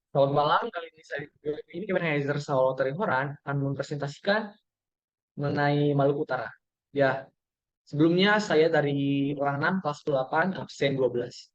Selamat malam, kali ini saya ini Ebenezer Saul Terihoran akan mempresentasikan mengenai Maluku Utara. Ya, sebelumnya saya dari kelas 6 kelas 8 absen 12.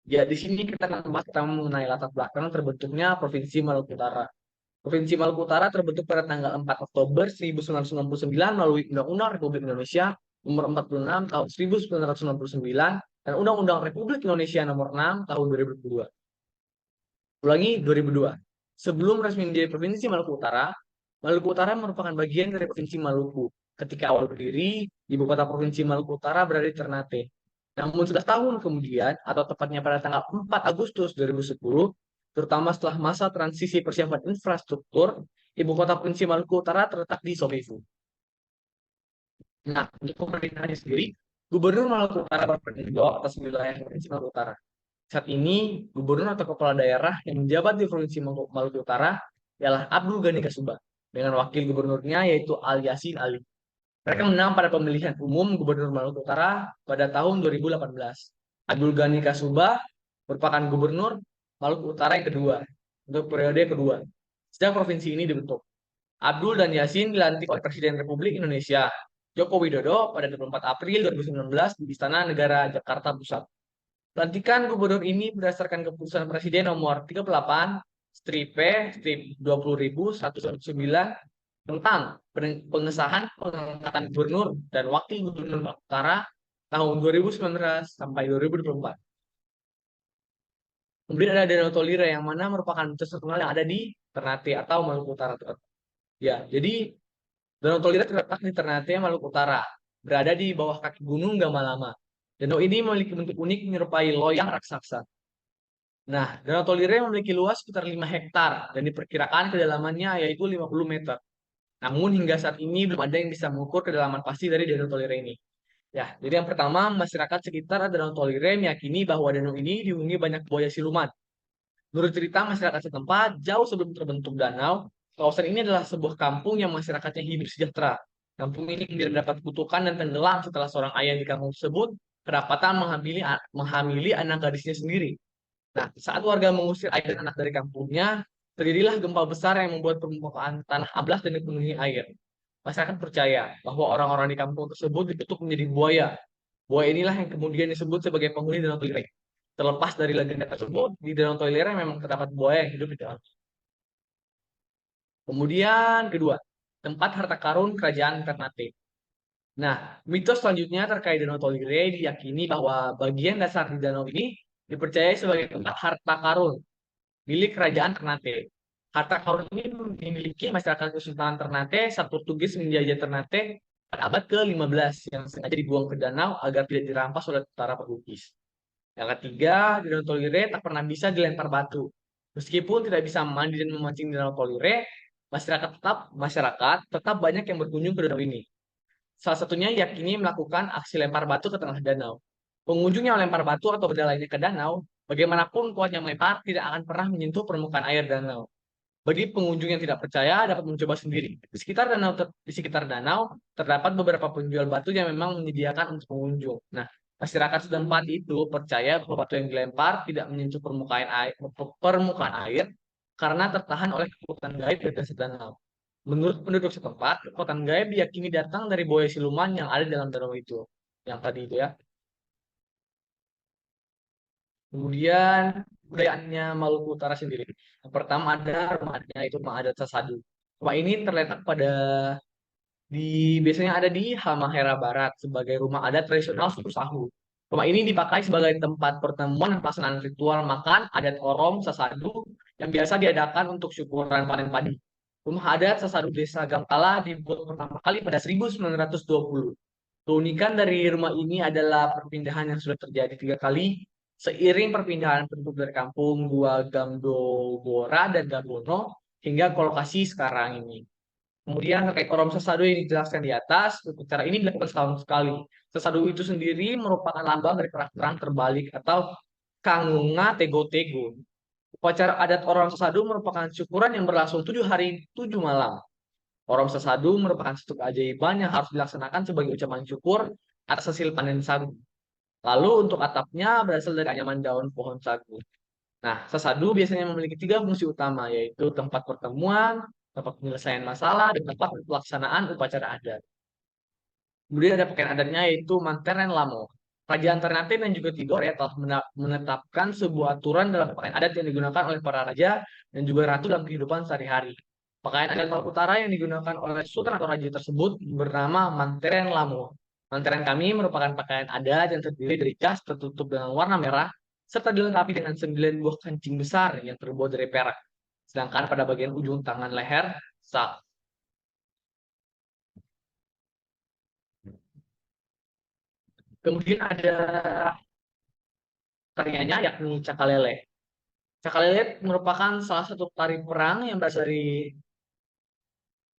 Ya, di sini kita akan membahas tentang mengenai latar belakang terbentuknya Provinsi Maluku Utara. Provinsi Maluku Utara terbentuk pada tanggal 4 Oktober 1999 melalui Undang-Undang Republik Indonesia Nomor 46 Tahun 1999 dan Undang-Undang Republik Indonesia Nomor 6 Tahun 2002. Ulangi 2002. Sebelum resmi menjadi Provinsi Maluku Utara, Maluku Utara merupakan bagian dari Provinsi Maluku. Ketika awal berdiri, ibu kota Provinsi Maluku Utara berada di Ternate. Namun sudah tahun kemudian, atau tepatnya pada tanggal 4 Agustus 2010, terutama setelah masa transisi persiapan infrastruktur, ibu kota Provinsi Maluku Utara terletak di Sobevu. Nah, untuk pemerintahannya sendiri, Gubernur Maluku Utara bertanggung jawab atas wilayah Provinsi Maluku Utara. Saat ini, gubernur atau kepala daerah yang menjabat di Provinsi Maluku Utara ialah Abdul Ghani Kasuba, dengan wakil gubernurnya yaitu Ali Yasin Ali. Mereka menang pada pemilihan umum Gubernur Maluku Utara pada tahun 2018. Abdul Ghani Kasuba merupakan gubernur Maluku Utara yang kedua, untuk periode kedua. Sejak provinsi ini dibentuk. Abdul dan Yasin dilantik oleh Presiden Republik Indonesia Joko Widodo pada 24 April 2019 di Istana Negara Jakarta Pusat. Pelantikan gubernur ini berdasarkan keputusan Presiden nomor 38 strip P strip 20.109 tentang pengesahan pengangkatan gubernur dan wakil gubernur Maluku Utara tahun 2019 sampai 2024. Kemudian ada Danau Tolire yang mana merupakan terkenal yang ada di Ternate atau Maluku Utara. Ya, jadi Danau Tolire terletak di Ternate, Maluku Utara, berada di bawah kaki Gunung Gamalama. Danau ini memiliki bentuk unik menyerupai loyang raksasa. Nah, Danau Tolire memiliki luas sekitar 5 hektar dan diperkirakan kedalamannya yaitu 50 meter. Namun hingga saat ini belum ada yang bisa mengukur kedalaman pasti dari Danau Tolire ini. Ya, jadi yang pertama, masyarakat sekitar Danau Tolire meyakini bahwa danau ini dihuni banyak buaya siluman. Menurut cerita masyarakat setempat, jauh sebelum terbentuk danau, kawasan ini adalah sebuah kampung yang masyarakatnya hidup sejahtera. Kampung ini kemudian mendapat kutukan dan tenggelam setelah seorang ayah di kampung tersebut kedapatan menghamili anak gadisnya sendiri. Nah, saat warga mengusir ayah dan anak dari kampungnya, terjadilah gempa besar yang membuat permukaan tanah amblas dan dipenuhi air. Masyarakat percaya bahwa orang-orang di kampung tersebut dikutuk menjadi buaya. Buaya inilah yang kemudian disebut sebagai penghuni Danau Tolire. Terlepas dari legenda tersebut, di Danau Tolire memang terdapat buaya yang hidup di dalam. Kemudian kedua, tempat harta karun kerajaan Ternate. Nah, mitos selanjutnya terkait Danau Tolire diyakini bahwa bagian dasar di danau ini dipercaya sebagai tempat harta karun milik kerajaan Ternate. Harta karun ini dimiliki masyarakat Kesultanan Ternate saat Portugis menjajah Ternate pada abad ke-15 yang sengaja dibuang ke danau agar tidak dirampas oleh tentara Portugis. Yang ketiga, di Danau Tolire tak pernah bisa dilempar batu. Meskipun tidak bisa mandi dan memancing di Danau Tolire, masyarakat tetap banyak yang berkunjung ke danau ini. Salah satunya yakini melakukan aksi lempar batu ke tengah danau. Pengunjung yang melempar batu atau benda lainnya ke danau, bagaimanapun kuatnya melempar, tidak akan pernah menyentuh permukaan air danau. Bagi pengunjung yang tidak percaya, dapat mencoba sendiri. Di sekitar danau terdapat beberapa penjual batu yang memang menyediakan untuk pengunjung. Nah, masyarakat setempat itu percaya bahwa batu yang dilempar tidak menyentuh permukaan air karena tertahan oleh kekuatan gaib dari dasar danau. Menurut penduduk setempat, kekuatan gaib diyakini datang dari buaya siluman yang ada dalam danau itu. Yang tadi itu ya. Kemudian budayaannya Maluku Utara sendiri. Yang pertama ada rumah adatnya itu rumah adat Sasadu. Rumah ini terletak di biasanya ada di Halmahera Barat sebagai rumah adat tradisional suku Sahu. Rumah ini dipakai sebagai tempat pertemuan dan pelaksanaan ritual makan adat Orom Sasadu yang biasa diadakan untuk syukuran panen padi. Rumah adat Sasadu Desa Gangkala dibuat pertama kali pada 1920. Keunikan dari rumah ini adalah perpindahan yang sudah terjadi 3 kali seiring perpindahan penduduk dari kampung Gua Gamdogora dan Gabono hingga ke lokasi sekarang ini. Kemudian terkait korom sesadu yang dijelaskan di atas, upacara ini dilakukan setahun sekali. Sesadu itu sendiri merupakan lambang dari perang terbalik atau Kangunga Tego-Tego. Upacara adat orang sesadu merupakan syukuran yang berlangsung 7 hari 7 malam. Orang sesadu merupakan satu keajaiban yang harus dilaksanakan sebagai ucapan syukur atas hasil panen sagu. Lalu untuk atapnya berasal dari anyaman daun pohon sagu. Nah, sasadu biasanya memiliki tiga fungsi utama, yaitu tempat pertemuan, tempat penyelesaian masalah, dan tempat pelaksanaan upacara adat. Kemudian ada pakaian adatnya yaitu Manteren Lamo. Kerajaan Ternate dan juga Tidore telah menetapkan sebuah aturan dalam pakaian adat yang digunakan oleh para raja dan juga ratu dalam kehidupan sehari-hari. Pakaian adat Maluku Utara yang digunakan oleh sultan atau raja tersebut bernama Manteren Lamo. Manteren kami merupakan pakaian adat yang terdiri dari jas tertutup dengan warna merah serta dilengkapi dengan 9 buah kancing besar yang terbuat dari perak. Sedangkan pada bagian ujung tangan leher, kemudian ada tariannya yakni Cakalele. Cakalele merupakan salah satu tari perang yang berasal dari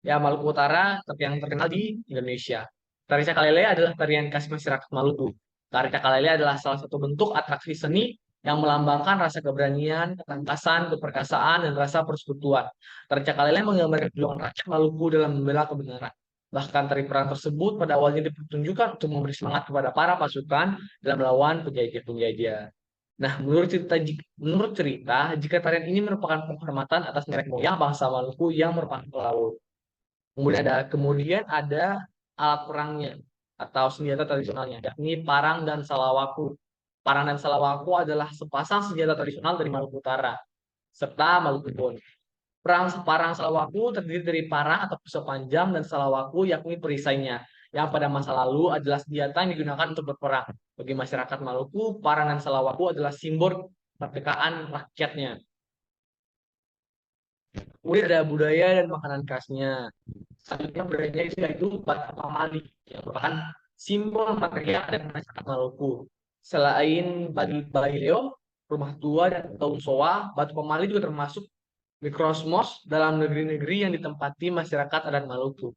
ya Maluku Utara, tapi yang terkenal di Indonesia. Tari Cakalele adalah tarian khas masyarakat Maluku. Tari Cakalele adalah salah satu bentuk atraksi seni yang melambangkan rasa keberanian, ketangkasan, keperkasaan, dan rasa persekutuan. Tari Cakalele menggambarkan perjuangan rakyat Maluku dalam membela kebenaran. Bahkan tari perang tersebut pada awalnya dipertunjukkan untuk memberi semangat kepada para pasukan dalam melawan penjajah-penjajah. Nah, menurut cerita, jika tarian ini merupakan penghormatan atas nenek moyang bangsa Maluku yang merupakan pelaut. Kemudian ada alat perangnya atau senjata tradisionalnya, yakni parang dan salawaku. Parang dan salawaku adalah sepasang senjata tradisional dari Maluku Utara serta Maluku Utara. Parang salawaku terdiri dari parang atau pisau panjang dan salawaku yakni perisainya, yang pada masa lalu adalah senjata yang digunakan untuk berperang. Bagi masyarakat Maluku, parang dan salawaku adalah simbol kemerdekaan rakyatnya. Kemudian ada budaya dan makanan khasnya. Selanjutnya budayanya itu yaitu Batak Pamali, yang merupakan simbol material dan masyarakat Maluku. Selain Baileo, rumah tua dan tahun soa, Batu Pamali juga termasuk mikrosmos dalam negeri-negeri yang ditempati masyarakat adat Maluku.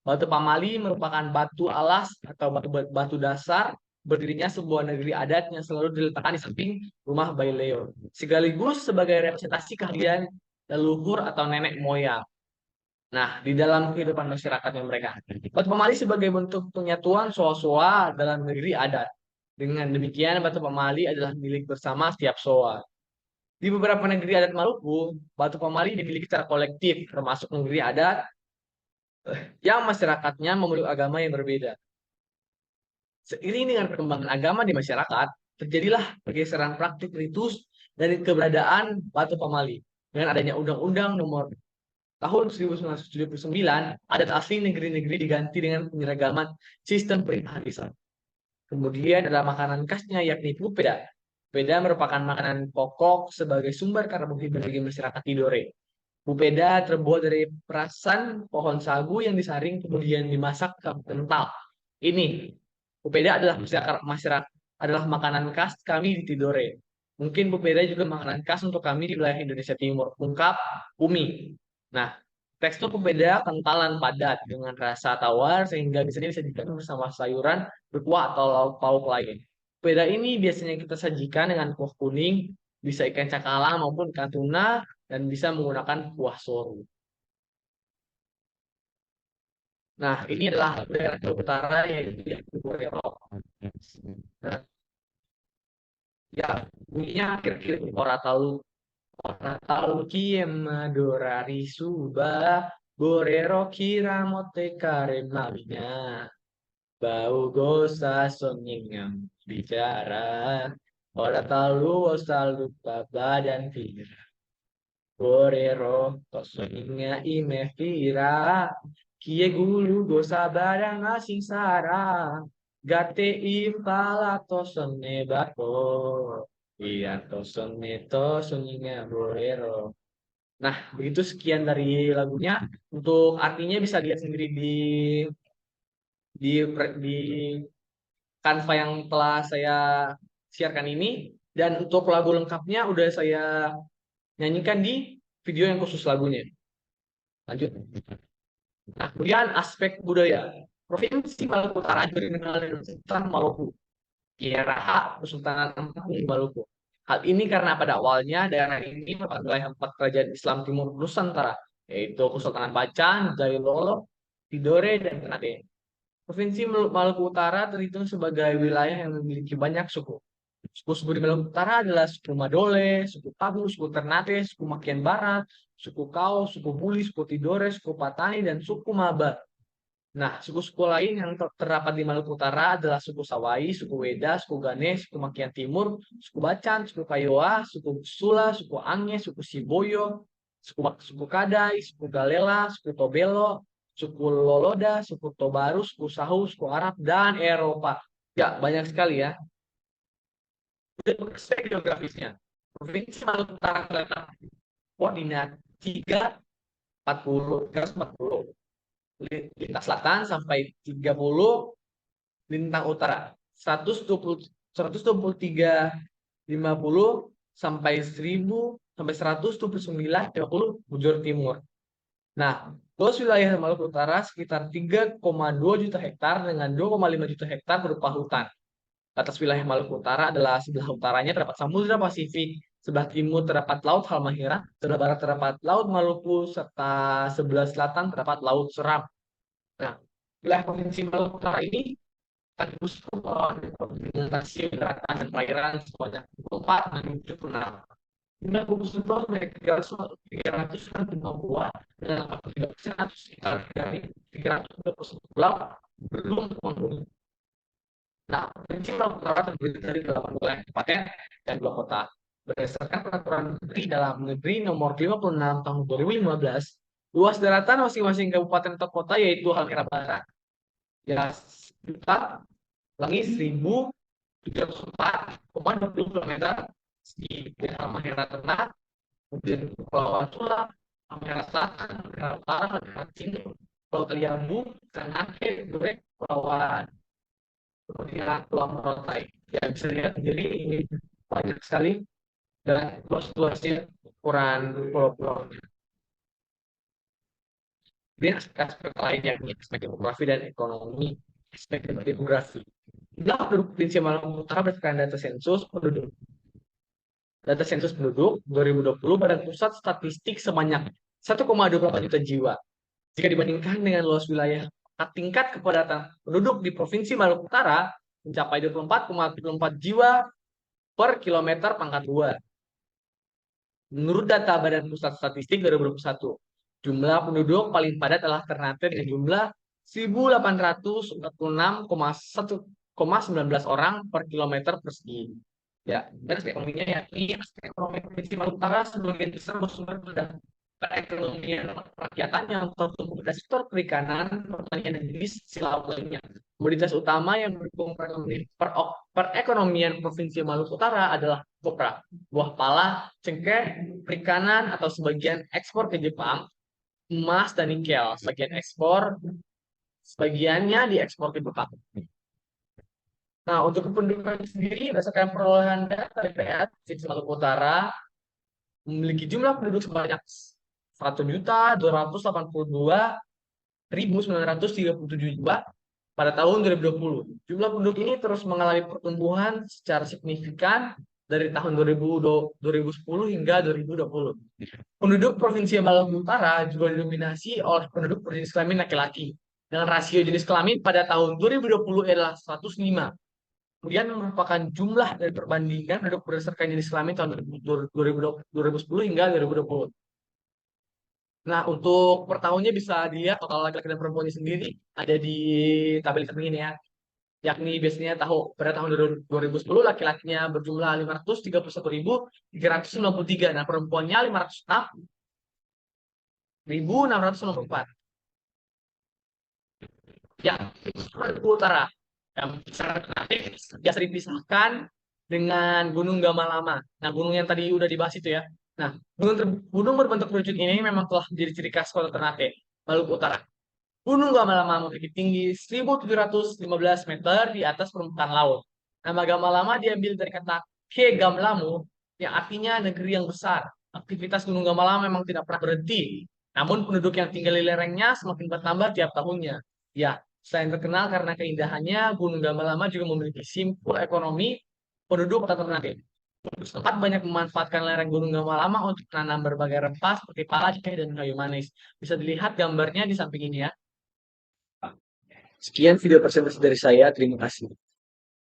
Batu Pamali merupakan batu alas atau batu dasar berdirinya sebuah negeri adat yang selalu diletakkan di samping rumah Baileo, sekaligus sebagai representasi keahlian leluhur atau nenek moyang. Nah, di dalam kehidupan masyarakatnya mereka. Batu Pemali sebagai bentuk penyatuan soa-soa dalam negeri adat. Dengan demikian, Batu Pemali adalah milik bersama setiap soa. Di beberapa negeri adat Maluku, Batu Pemali dimiliki secara kolektif, termasuk negeri adat yang masyarakatnya memeluk agama yang berbeda. Seiring dengan perkembangan agama di masyarakat, terjadilah pergeseran praktik ritus dari keberadaan Batu Pemali. Dengan adanya Undang-Undang Nomor Tahun 1979, adat asli negeri-negeri diganti dengan penyeragaman sistem perintah desa. Kemudian ada makanan khasnya yakni pupeda. Pupeda merupakan makanan pokok sebagai sumber karbohidrat bagi masyarakat Tidore. Pupeda terbuat dari perasan pohon sagu yang disaring kemudian dimasak ke kental. Ini pupeda adalah makanan khas kami di Tidore. Mungkin pupeda juga makanan khas untuk kami di wilayah Indonesia Timur. Ungkap Umi. Nah, tekstur pupeda kental dan padat dengan rasa tawar sehingga bisa disajikan bersama sayuran, berkuah atau lauk pauk lain. Pupeda ini biasanya kita sajikan dengan kuah kuning, bisa ikan cakalang maupun ikan tuna, dan bisa menggunakan kuah soru. Nah, ini adalah daerah utara yaitu di Borneo. Nah, ya, bunyinya kira-kira orang tahu kiem madorari suba borero kira mote kare malinya bau gosa sonyingam bicara orang tahu asal lupa badan pira borero tosonyinga ime pira kie gulu gosa badan asing sara gate ifala tosone bako iya tosone tosonyinga borero. Nah, begitu sekian dari lagunya. Untuk artinya bisa lihat sendiri di Canva yang telah saya siarkan ini. Dan untuk lagu lengkapnya udah saya nyanyikan di video yang khusus lagunya. Lanjut. Nah, kemudian aspek budaya. Provinsi Maluku Utara juga dikenal dengan Sultan Maluku. Kieraha Kesultanan Ampang di Maluku. Hal ini karena pada awalnya daerah ini merupakan wilayah empat kerajaan Islam Timur Nusantara, yaitu Kesultanan Bacan, Jailolo, Tidore, dan Ternate. Provinsi Maluku Utara terhitung sebagai wilayah yang memiliki banyak suku. Suku-suku di Maluku Utara adalah suku Madole, suku Pagu, suku Ternate, suku Makian Barat, suku Kao, suku Buli, suku Tidore, suku Patani, dan suku Maba. Nah, suku-suku lain yang terdapat di Maluku Utara adalah suku Sawai, suku Weda, suku Ganes, suku Makian Timur, suku Bacan, suku Kayoa, suku Sula, suku Ange, suku Siboyo, suku Kadai, suku Galela, suku Tobelo, suku Loloda, suku Tobaru, suku Sahu, suku Arab, dan Eropa. Ya, banyak sekali ya. Aspek geografisnya. Provinsi Maluku Utara terletak koordinat 340, lintas selatan sampai 30 lintang utara, 123 50 sampai 1000 sampai 129 50 bujur timur. Nah, luas wilayah Maluku Utara sekitar 3,2 juta hektar dengan 2,5 juta hektar berupa hutan. Batas wilayah Maluku Utara adalah sebelah utaranya terdapat Samudra Pasifik, sebelah timur terdapat Laut Halmahera, sebelah barat terdapat Laut Maluku, serta sebelah selatan terdapat Laut Seram. Nah, wilayah Provinsi Maluku Utara ini akan dengan rasio daratan dan perairan sebanyak 24 dan 76. Jumlah gugus tugas mereka 300 buah dan 83% atau sekitar dari 321 pulau belum menghuni. Nah, Provinsi Maluku Utara terdiri dari 8 wilayah kabupaten dan 2 kota. Berdasarkan peraturan Menteri Dalam Negeri Nomor 56 Tahun 2015, luas daratan masing-masing kabupaten atau kota yaitu Halmahera Barat, ya juta langit 1.704,20 km di Halmahera Tengah, kemudian Kepulauan Sula, Halmahera Selatan, Halmahera Utara, Halmahera Timur, Pulau Taliabu, Ternate, Durek, Kepulauan, kemudian Pulau Morotai. Ya bisa lihat jadi ini banyak sekali dan luas-luasnya ukuran pulau-pulaunya. Kemudian aspek-aspek lainnya, aspek demografi dan ekonomi, aspek demografi. Jumlah penduduk Provinsi Maluku Utara berdasarkan data sensus penduduk. Data sensus penduduk 2020 Badan Pusat Statistik sebanyak 1,28 juta jiwa. Jika dibandingkan dengan luas wilayah, tingkat kepadatan penduduk di Provinsi Maluku Utara mencapai 24,74 jiwa per kilometer pangkat 2. Menurut data Badan Pusat Statistik 2021, jumlah penduduk paling padat adalah Ternate dengan jumlah 1.846,19 orang per kilometer persegi. Ya, dan aspek ekonominya ya, ini aspek ekonomi Provinsi Maluku Utara sebagian besar bersumber pada perekonomian rakyatan yang tertumpu pada sektor perikanan, pertanian, dan jenis laut lainnya. Komoditas utama yang mendukung perekonomian Provinsi Maluku Utara adalah kopra, buah pala, cengkeh, perikanan atau sebagian ekspor ke Jepang, emas dan nikel, sebagiannya diekspor ke Jepang. Nah, untuk kependudukan sendiri, berdasarkan perolehan data BPS, Provinsi Maluku Utara memiliki jumlah penduduk sebanyak 1.282.937 jiwa pada tahun 2020. Jumlah penduduk ini terus mengalami pertumbuhan secara signifikan dari tahun 2010 hingga 2020. Penduduk Provinsi Maluku Utara juga didominasi oleh penduduk berjenis kelamin laki-laki dengan rasio jenis kelamin pada tahun 2020 adalah 105. Kemudian merupakan jumlah dari perbandingan penduduk berdasarkan jenis kelamin tahun 2010 hingga 2020. Nah, untuk per tahunnya bisa dilihat total laki-laki dan perempuannya sendiri ada di tabel ini ya. Yakni biasanya pada tahun 2010 laki-lakinya berjumlah 531.393. Nah, perempuannya 506.694. Ya, Maluku Utara. Yang secara alternatif biasa dipisahkan dengan Gunung Gamalama. Nah, gunung yang tadi udah dibahas itu ya. Nah, gunung berbentuk kerucut ini memang telah menjadi ciri khas kota Ternate, Maluku Utara. Gunung Gamalama memiliki tinggi 1.715 meter di atas permukaan laut. Nama Gamalama diambil dari kata Ke Gamlamu, yang artinya negeri yang besar. Aktivitas Gunung Gamalama memang tidak pernah berhenti. Namun penduduk yang tinggal di lerengnya semakin bertambah tiap tahunnya. Ya, selain terkenal karena keindahannya, Gunung Gamalama juga memiliki simpul ekonomi penduduk kota Ternate. Tempat banyak memanfaatkan lereng Gunung Gamalama untuk menanam berbagai rempah seperti pala, jahe, dan kayu manis. Bisa dilihat gambarnya di samping ini ya. Sekian video presentasi dari saya. Terima kasih.